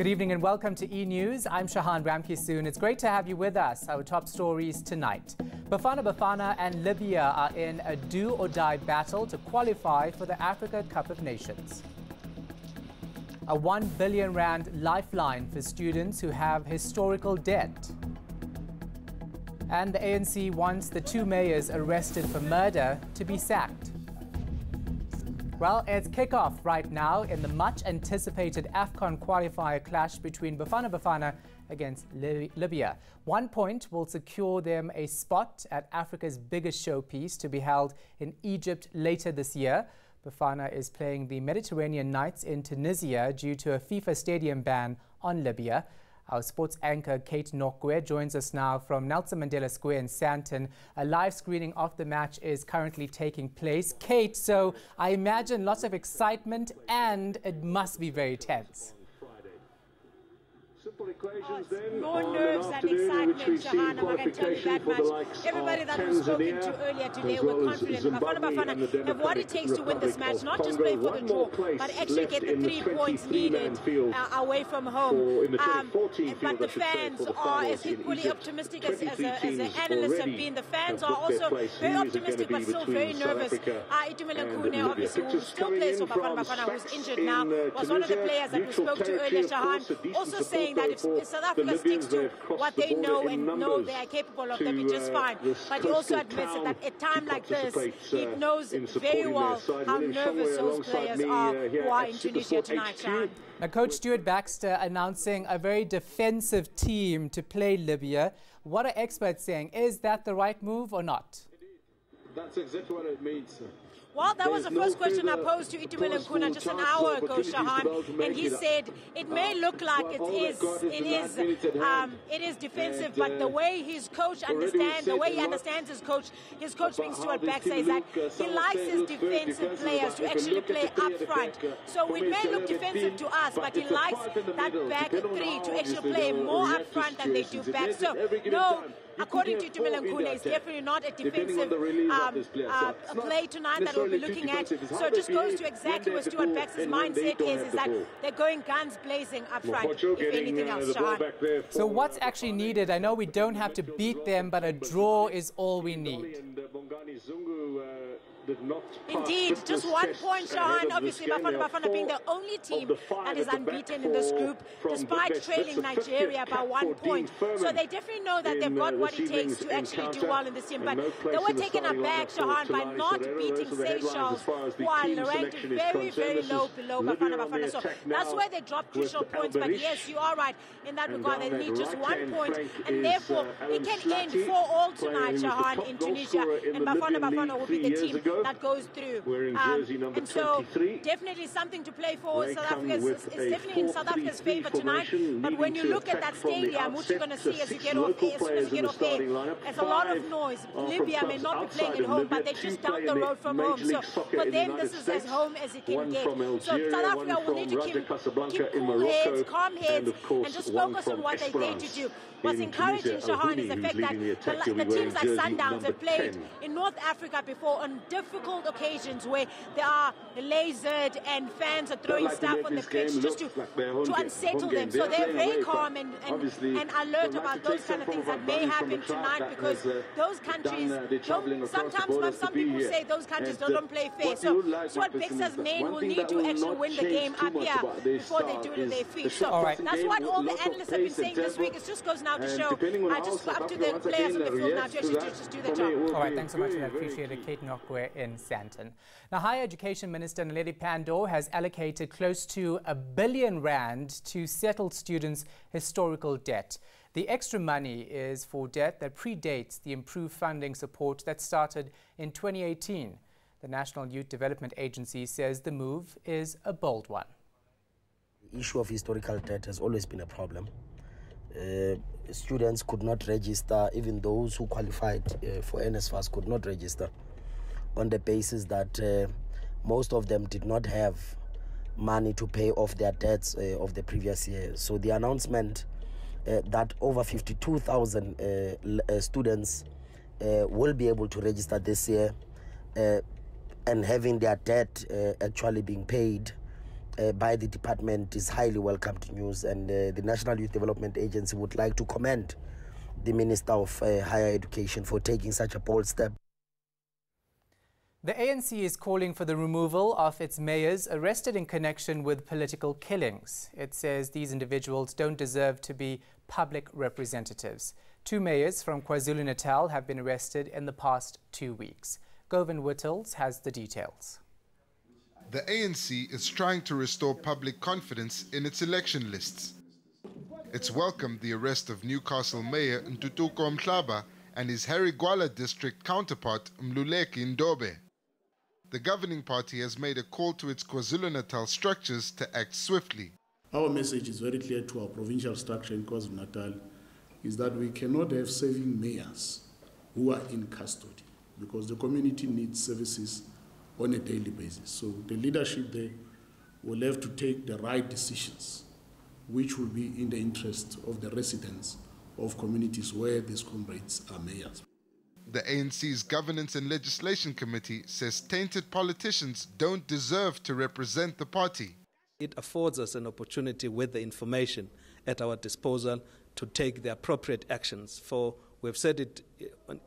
Good evening and welcome to eNews. I'm Shahan Ramkisoon. It's great to have you with us. Our top stories tonight. Bafana and Libya are in a do-or-die battle to qualify for the Africa Cup of Nations. A 1 billion rand lifeline for students who have historical debt. And the ANC wants the two mayors arrested for murder to be sacked. Well, it's kick-off right now in the much-anticipated AFCON qualifier clash between Bafana against Libya. 1 point will secure them a spot at Africa's biggest showpiece to be held in Egypt later this year. Bafana is playing the Mediterranean Nights in Tunisia due to a FIFA stadium ban on Libya. Our sports anchor Kate Nokwe joins us now from Nelson Mandela Square in Sandton. A live screening of the match is currently taking place. Kate, so I imagine lots of excitement and it must be very tense. More nerves and excitement, Shahana, I can tell you that much. Everybody that we've spoken to earlier today were confident. Bafana have what it takes to win this match, not just play for the draw, but actually get the 3 points needed away from home. But the fans are as equally optimistic as the analysts have been. The fans are also very optimistic but still very nervous. Itumeleng obviously, who still plays for Bafana, who's injured now, was one of the players that we spoke to earlier, Shahan, also saying that if South Africa sticks to what they know and know they are capable of, they'll be just fine. But he also admits that at a time like this, he knows very well how nervous those players are who are in Tunisia tonight, Shahan. Now, Coach Stuart Baxter announcing a very defensive team to play Libya. What are experts saying? Is that the right move or not? That's exactly what it means. Well, that was the first question I posed to Itumeleng just an hour ago, Shahan, and he said it may look like it is defensive, but the way his coach understands, the way he understands his coach being Stuart Baxter, is that he likes his defensive players to actually play up front. So it may look defensive to us, but he likes that back three to actually play more up front than they do back. So, no, according to Itumeleng, it's definitely not a defensive play tonight that we'll be looking at. So it just goes to exactly what Stuart Baxter's mindset is that they're going guns blazing up front, if anything else, Sean. So what's actually needed? I know we don't have to beat them, but a draw is all we need. Indeed, just 1 point, Shahan. Obviously, Bafana being the only team that is unbeaten in this group, despite trailing Nigeria by 1 point. So they definitely know that they've got what it takes to actually do well in this team. But they were taken aback, Shahan, by not beating Seychelles, who are ranked very, very low below Bafana. So that's where they dropped crucial points. But yes, you are right in that regard. They need just 1 point, and therefore it can end 4-4 tonight, Shahan, in Tunisia, and Bafana will be the team that goes through. And so definitely something to play for. South Africa is definitely in South Africa's favour tonight. But when you look at that stadium, what you're going to see as you get off there, as soon as you get off there, there's a lot of noise. Libya may not be playing at home, but they're just down the road from home. So for them, this is as home as it can get. So South Africa will need to keep cool heads, calm heads, and just focus on what they're there to do. What's encouraging, Shahan, is the fact that the teams like Sundowns have played in North Africa before on difficult occasions where they are lasered and fans are throwing stuff on the pitch just to unsettle them. So they're very calm and alert about those kind of things that may happen tonight, because those countries, sometimes some people say those countries don't play fair. So Stuart Baxter's men will need to actually win the game up here before they do it at their feet. So that's what all the analysts have been saying this week. It just goes now to show, just up to the players on the field now to actually just do their job. All right, thanks so much for that. Appreciate it. Kate Nokwe in Sandton. Now, Higher Education Minister Naledi Pandor has allocated close to R1 billion to settle students' historical debt. The extra money is for debt that predates the improved funding support that started in 2018. The National Youth Development Agency says the move is a bold one. The issue of historical debt has always been a problem. Students could not register, even those who qualified for NSFAS could not register, on the basis that most of them did not have money to pay off their debts of the previous year. So the announcement that over 52,000 students will be able to register this year and having their debt actually being paid by the department is highly welcomed news, and the National Youth Development Agency would like to commend the Minister of Higher Education for taking such a bold step. The ANC is calling for the removal of its mayors arrested in connection with political killings. It says these individuals don't deserve to be public representatives. 2 mayors from KwaZulu-Natal have been arrested in the past 2 weeks. Govan Whittles has the details. The ANC is trying to restore public confidence in its election lists. It's welcomed the arrest of Newcastle Mayor Ntutuko Mhlaba and his Harry Gwala district counterpart Mluleki Ndobe. The governing party has made a call to its KwaZulu-Natal structures to act swiftly. Our message is very clear to our provincial structure in KwaZulu-Natal, is that we cannot have serving mayors who are in custody, because the community needs services on a daily basis. So the leadership there will have to take the right decisions, which will be in the interest of the residents of communities where these comrades are mayors. The ANC's Governance and Legislation Committee says tainted politicians don't deserve to represent the party. It affords us an opportunity with the information at our disposal to take the appropriate actions. For we've said it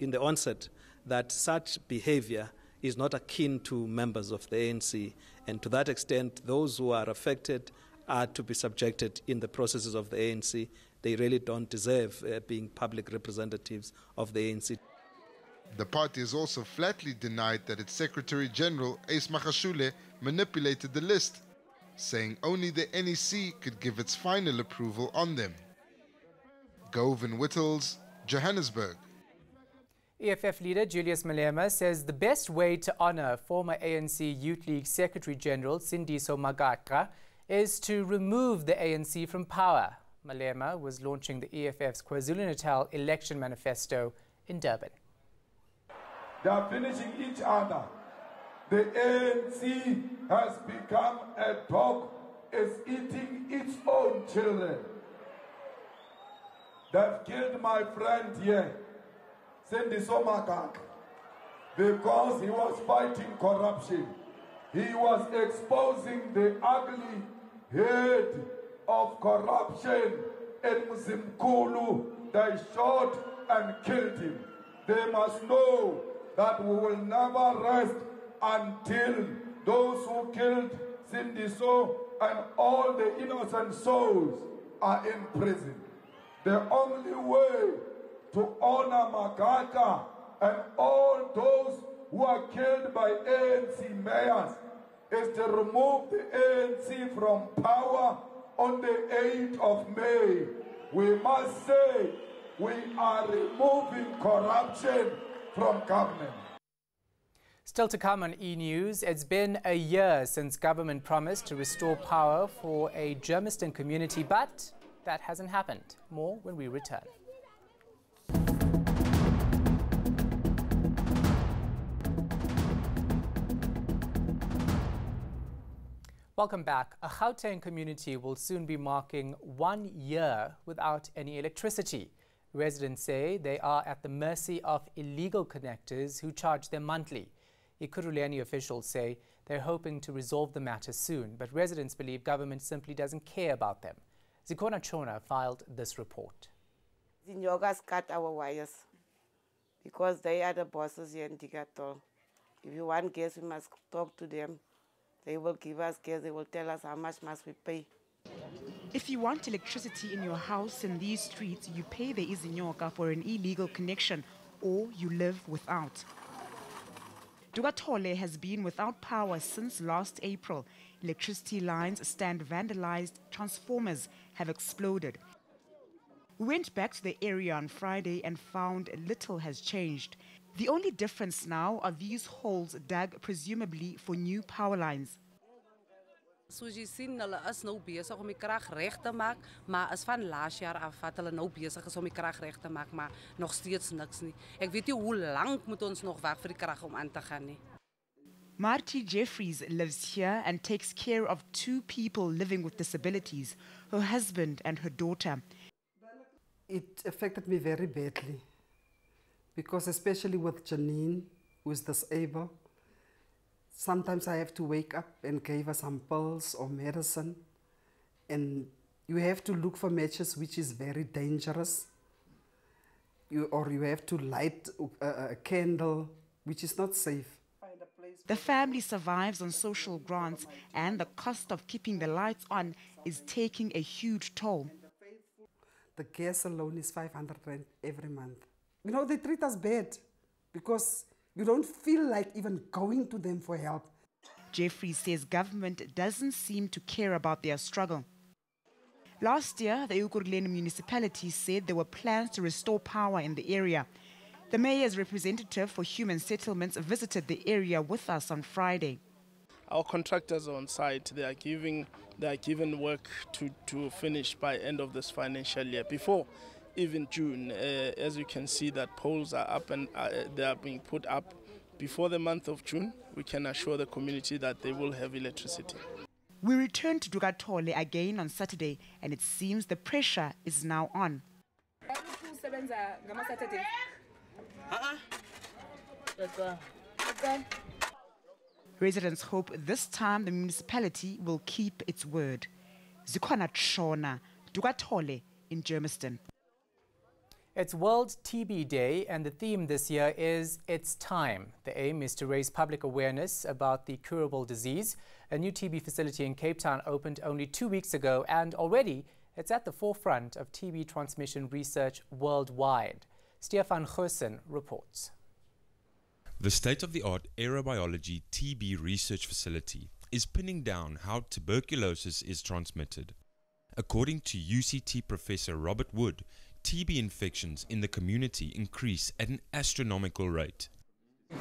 in the onset that such behavior is not akin to members of the ANC, and to that extent those who are affected are to be subjected in the processes of the ANC. They really don't deserve being public representatives of the ANC. The party has also flatly denied that its Secretary General, Ace Magashule, manipulated the list, saying only the NEC could give its final approval on them. Govan Whittles, Johannesburg. EFF leader Julius Malema says the best way to honor former ANC Youth League Secretary General Sindiso Magatra is to remove the ANC from power. Malema was launching the EFF's KwaZulu-Natal election manifesto in Durban. They are finishing each other. The ANC has become a dog, is eating its own children. They've killed my friend here, Sindiso Magatra, because he was fighting corruption. He was exposing the ugly head of corruption in Mzimkulu. They shot and killed him. They must know that we will never rest until those who killed Sindiso and all the innocent souls are in prison. The only way to honor Magatra and all those who are killed by ANC mayors is to remove the ANC from power on the 8th of May. We must say we are removing corruption from government. Still to come on eNews, it's been a year since government promised to restore power for a Germiston community, but that hasn't happened. More when we return. Welcome back. A Gauteng community will soon be marking 1 year without any electricity. Residents say they are at the mercy of illegal connectors who charge them monthly. Ekurhuleni officials say they're hoping to resolve the matter soon, but residents believe government simply doesn't care about them. Zikona Chona filed this report. The Nyogas cut our wires because they are the bosses here in Digatol. If you want gas, we must talk to them. They will give us gas, they will tell us how much must we pay. If you want electricity in your house in these streets, you pay the izinyoka for an illegal connection, or you live without. Dugatole has been without power since last April. Electricity lines stand vandalized, transformers have exploded. We went back to the area on Friday and found little has changed. The only difference now are these holes dug presumably for new power lines. Soos jy sien, hulle is nou besig om die krag reg te maak, maar is van laas jaar af wat hulle nou besig is om die krag reg te maak, maar nog steeds niks nie. Ek weet nie hoe lank moet ons nog wag vir die krag om aan te gaan nie. Marty Jeffries lives here and takes care of 2 people living with disabilities, her husband and her daughter. It affected me very badly, because especially with Janine, who is disabled, Sometimes I have to wake up and give her some pills or medicine. And you have to look for matches which is very dangerous. Or you have to light a candle, which is not safe. The family survives on social grants, and the cost of keeping the lights on is taking a huge toll. The gas alone is 500 rand every month. You know, they treat us bad because you don't feel like even going to them for help. Jeffrey says government doesn't seem to care about their struggle. Last year, the Ekurhuleni municipality said there were plans to restore power in the area. The mayor's representative for human settlements visited the area with us on Friday. Our contractors are on site. They are given work to finish by end of this financial year. Before even June, as you can see, that poles are up and they are being put up. Before the month of June, we can assure the community that they will have electricity. We returned to Dugatole again on Saturday, and it seems the pressure is now on. Residents hope this time the municipality will keep its word. Zikhona Tshona, Dugatole in Germiston. It's World TB Day, and the theme this year is It's Time. The aim is to raise public awareness about the curable disease. A new TB facility in Cape Town opened only 2 weeks ago, and already it's at the forefront of TB transmission research worldwide. Stefan Goosen reports. The state-of-the-art aerobiology TB research facility is pinning down how tuberculosis is transmitted. According to UCT Professor Robert Wood, TB infections in the community increase at an astronomical rate.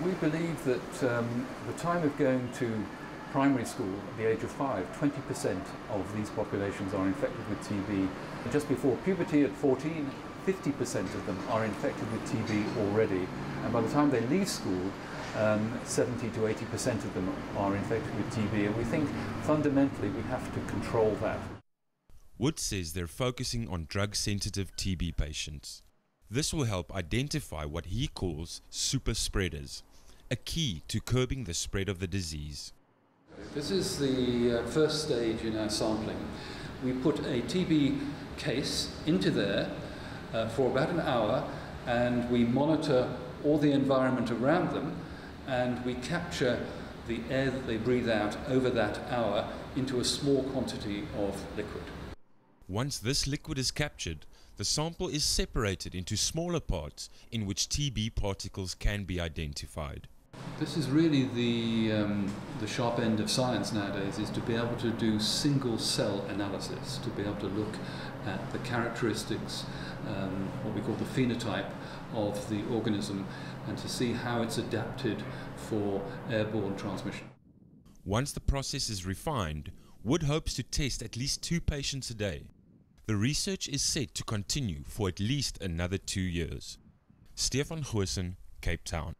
We believe that the time of going to primary school at the age of 5, 20% of these populations are infected with TB. And just before puberty at 14, 50% of them are infected with TB already. And by the time they leave school, 70 to 80% of them are infected with TB. And we think fundamentally we have to control that. Wood says they're focusing on drug-sensitive TB patients. This will help identify what he calls super spreaders, a key to curbing the spread of the disease. This is the first stage in our sampling. We put a TB case into there for about an hour, and we monitor all the environment around them, and we capture the air that they breathe out over that hour into a small quantity of liquid. Once this liquid is captured, the sample is separated into smaller parts in which TB particles can be identified. This is really the sharp end of science nowadays, is to be able to do single cell analysis, to be able to look at the characteristics, what we call the phenotype of the organism, and to see how it's adapted for airborne transmission. Once the process is refined, Wood hopes to test at least 2 patients a day. The research is set to continue for at least another 2 years. Stefan Goosen, Cape Town.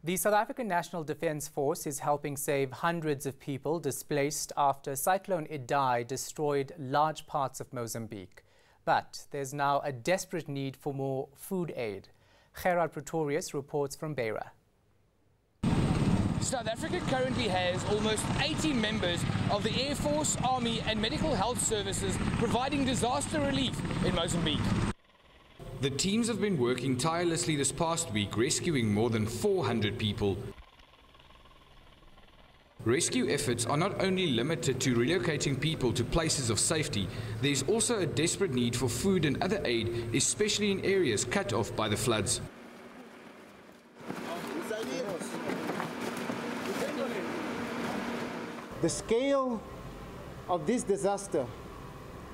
The South African National Defence Force is helping save hundreds of people displaced after Cyclone Idai destroyed large parts of Mozambique. But there's now a desperate need for more food aid. Gerard Pretorius reports from Beira. South Africa currently has almost 80 members of the Air Force, Army and Medical Health Services providing disaster relief in Mozambique. The teams have been working tirelessly this past week, rescuing more than 400 people. Rescue efforts are not only limited to relocating people to places of safety, there is also a desperate need for food and other aid, especially in areas cut off by the floods. The scale of this disaster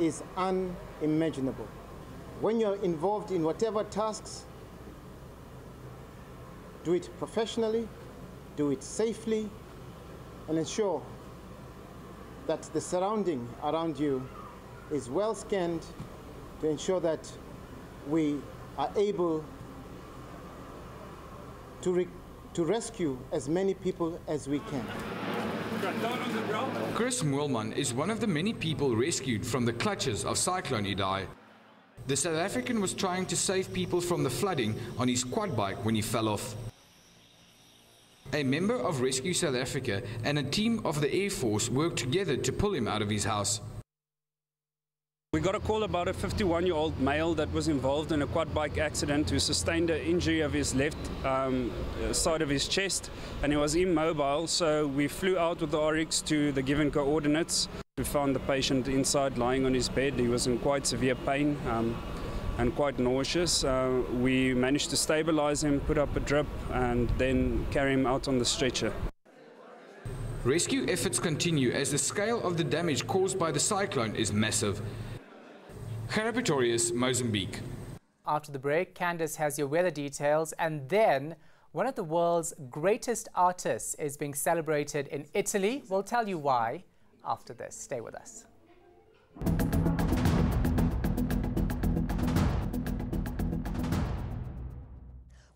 is unimaginable. When you're involved in whatever tasks, do it professionally, do it safely, and ensure that the surrounding around you is well scanned to ensure that we are able to rescue as many people as we can. Chris Moelman is one of the many people rescued from the clutches of Cyclone Idai. The South African was trying to save people from the flooding on his quad bike when he fell off. A member of Rescue South Africa and a team of the Air Force worked together to pull him out of his house. We got a call about a 51-year-old male that was involved in a quad bike accident who sustained an injury of his left side of his chest, and he was immobile, so we flew out with the RX to the given coordinates. We found the patient inside lying on his bed. He was in quite severe pain and quite nauseous. We managed to stabilize him, put up a drip, and then carry him out on the stretcher. Rescue efforts continue as the scale of the damage caused by the cyclone is massive. Gerard Pretorius, Mozambique. After the break, Candace has your weather details, and then one of the world's greatest artists is being celebrated in Italy. We'll tell you why after this. Stay with us.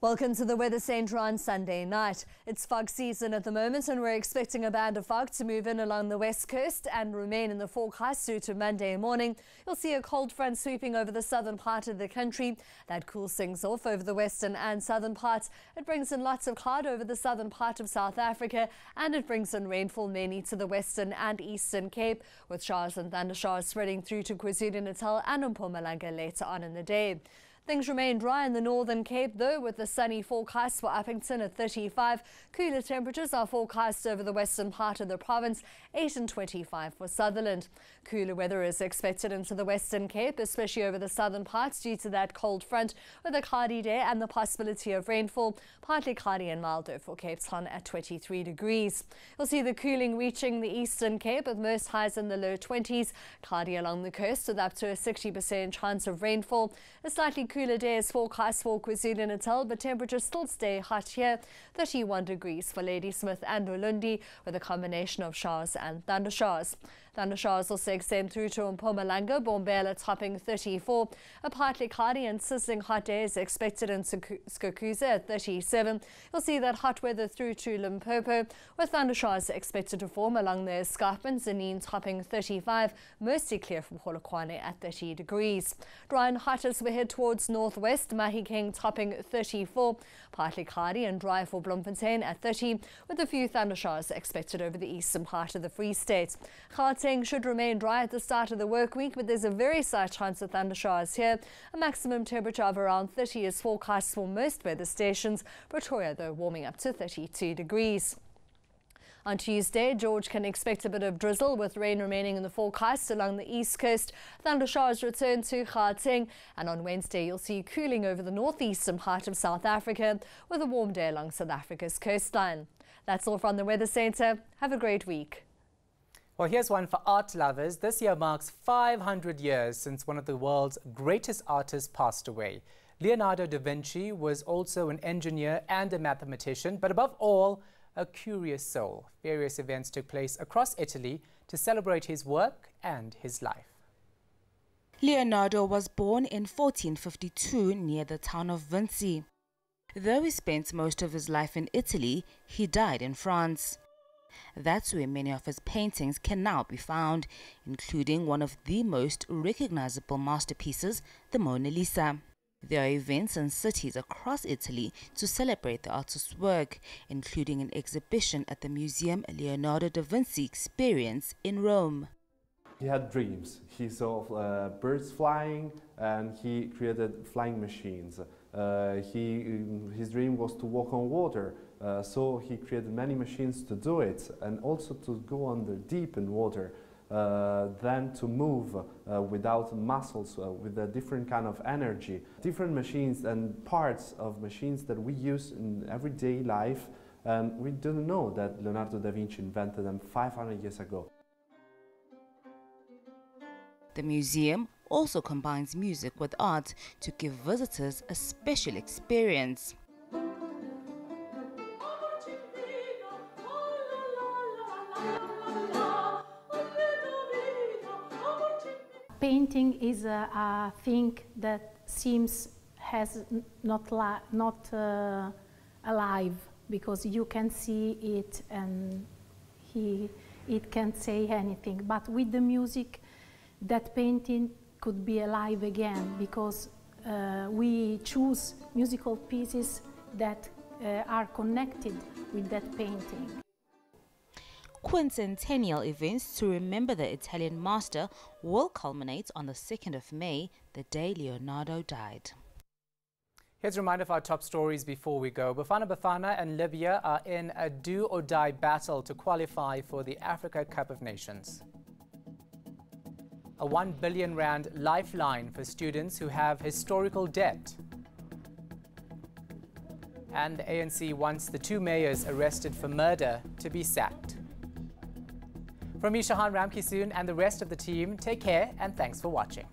Welcome to the Weather Centre on Sunday night. It's fog season at the moment, and we're expecting a band of fog to move in along the west coast and remain in the forecast through to Monday morning. You'll see a cold front sweeping over the southern part of the country. That cools things off over the western and southern parts. It brings in lots of cloud over the southern part of South Africa, and it brings in rainfall mainly to the western and eastern Cape, with showers and thundershowers spreading through to KwaZulu-Natal and Mpumalanga later on in the day. Things remain dry in the Northern Cape, though, with the sunny forecast for Uppington at 35. Cooler temperatures are forecast over the western part of the province, 8 and 25 for Sutherland. Cooler weather is expected into the Western Cape, especially over the southern parts due to that cold front, with a cloudy day and the possibility of rainfall. Partly cloudy and mild, though, for Cape Town at 23 degrees. You'll see the cooling reaching the Eastern Cape with most highs in the low 20s. Cloudy along the coast with up to a 60% chance of rainfall. A slightly cooler day is forecast for KwaZulu-Natal, but temperatures still stay hot here. 31 degrees for Ladysmith and Ulundi, with a combination of showers and thundershowers. Thundershowers also extend through to Mpumalanga, Bombela topping 34. A partly cloudy and sizzling hot day is expected in Skokuza at 37. You'll see that hot weather through to Limpopo, with thundershowers expected to form along the escarpment. Zanin topping 35, mostly clear from Polokwane at 30 degrees. Dry and hot as we head towards northwest, Mahikeng topping 34. Partly cloudy and dry for Bloemfontein at 30, with a few thundershowers expected over the eastern part of the Free State. Gauteng should remain dry at the start of the work week, but there's a very slight chance of thundershowers here. A maximum temperature of around 30 is forecast for most weather stations. Pretoria, though, warming up to 32 degrees. On Tuesday, George can expect a bit of drizzle, with rain remaining in the forecast along the east coast. Thundershowers return to Gauteng, and on Wednesday you'll see cooling over the northeastern part of South Africa, with a warm day along South Africa's coastline. That's all from the Weather Centre. Have a great week. Well, here's one for art lovers. This year marks 500 years since one of the world's greatest artists passed away. Leonardo da Vinci was also an engineer and a mathematician, but above all, a curious soul. Various events took place across Italy to celebrate his work and his life. Leonardo was born in 1452 near the town of Vinci. Though he spent most of his life in Italy, he died in France. That's where many of his paintings can now be found, including one of the most recognizable masterpieces, the Mona Lisa. There are events in cities across Italy to celebrate the artist's work, including an exhibition at the Museum Leonardo da Vinci Experience in Rome. He had dreams. He saw birds flying, and he created flying machines. His dream was to walk on water, so he created many machines to do it, and also to go under deep in water. Then to move without muscles, with a different kind of energy. Different machines and parts of machines that we use in everyday life, and we didn't know that Leonardo da Vinci invented them 500 years ago. The museum also combines music with art to give visitors a special experience. Painting is a thing that seems not alive, because you can see it and it can't say anything. But with the music, that painting could be alive again, because we choose musical pieces that are connected with that painting. Quincentennial events to remember the Italian master will culminate on the 2nd of May, the day Leonardo died. Here's a reminder of our top stories before we go. Bafana and Libya are in a do-or-die battle to qualify for the Africa Cup of Nations. A 1 billion rand lifeline for students who have historical debt. And the ANC wants the 2 mayors arrested for murder to be sacked. From me, Shahan Ramkisoon, and the rest of the team, take care and thanks for watching.